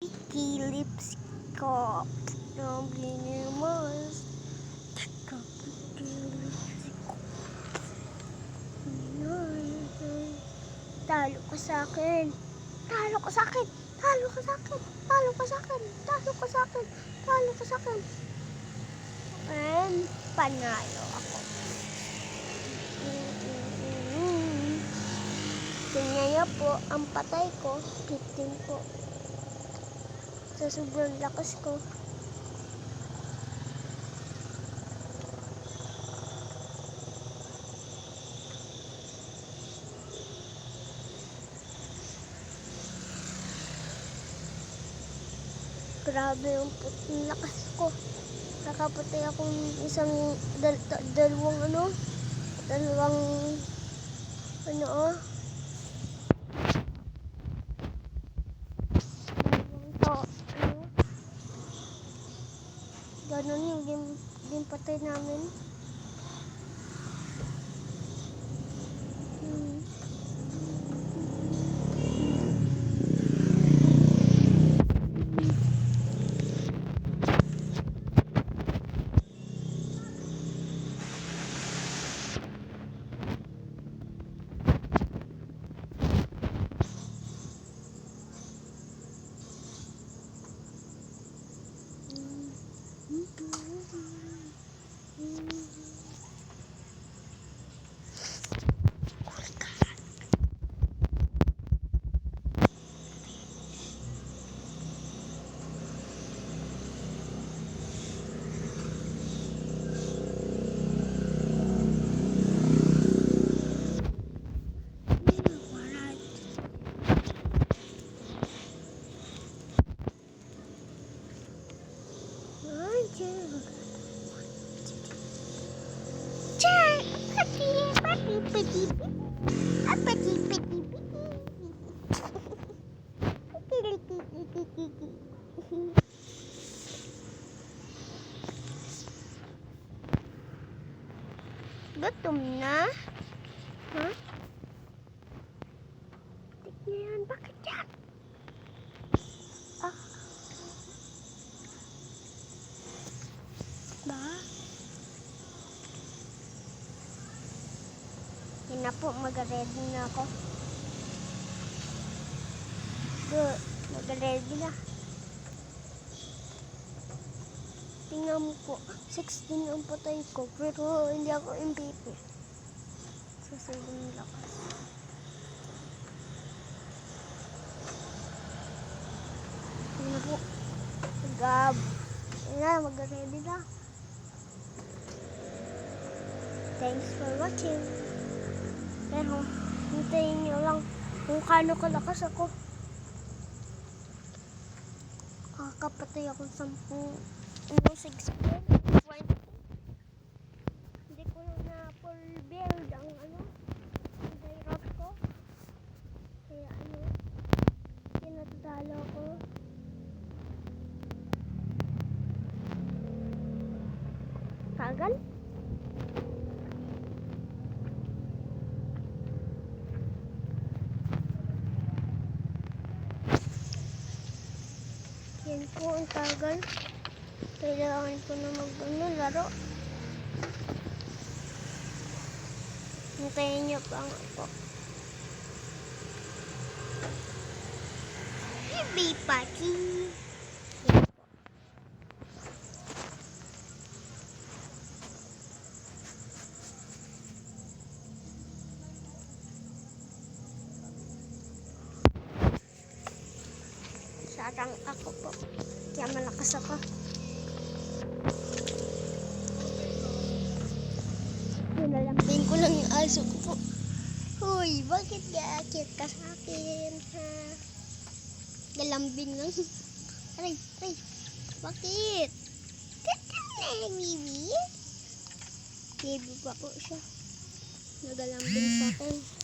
Lips ko ng binimas. Talo ka sa akin. Talo ka sa akin. Talo ka sa akin. Talo ka sa akin. Talo ka sa akin. Talo ka sa akin. And panalo ako. Kanya po, ang patay ko, 15 po. Sa sobrang lakas ko. Grabe yung lakas ko. Nakapatay akong dalawang ganon yung game patay namin. Gutom na? Ha? Tignan yan. Bakit yan? Ah. Ba? Yun na po. Mag-ready na ako. Good. Mag-ready na. Tingnan mo po, 16 ang patay ko, pero hindi ako MVP. Sa sobrang lakas. Tingnan po. Mag-ready na. Thanks for watching. Pero, hintayin nyo lang kung kano kalakas ako. Kakapatay ako 10. 6 point. Hindi ko na full build ang direct ko. Kaya tinatalo ko. Tagal? Yan po ang tagal. Kailangan ko na laro. Hintayin niyo pa ako. Baby Paki. Sarang ako po. Kaya malakas ako. Nalambing ko lang yung aso ko po. Hoy, bakit gaakit ka sa akin? Ha? Nalambing lang. Aray. Bakit? Ganda na, baby. Baby pa po siya. Nagalambing sa akin.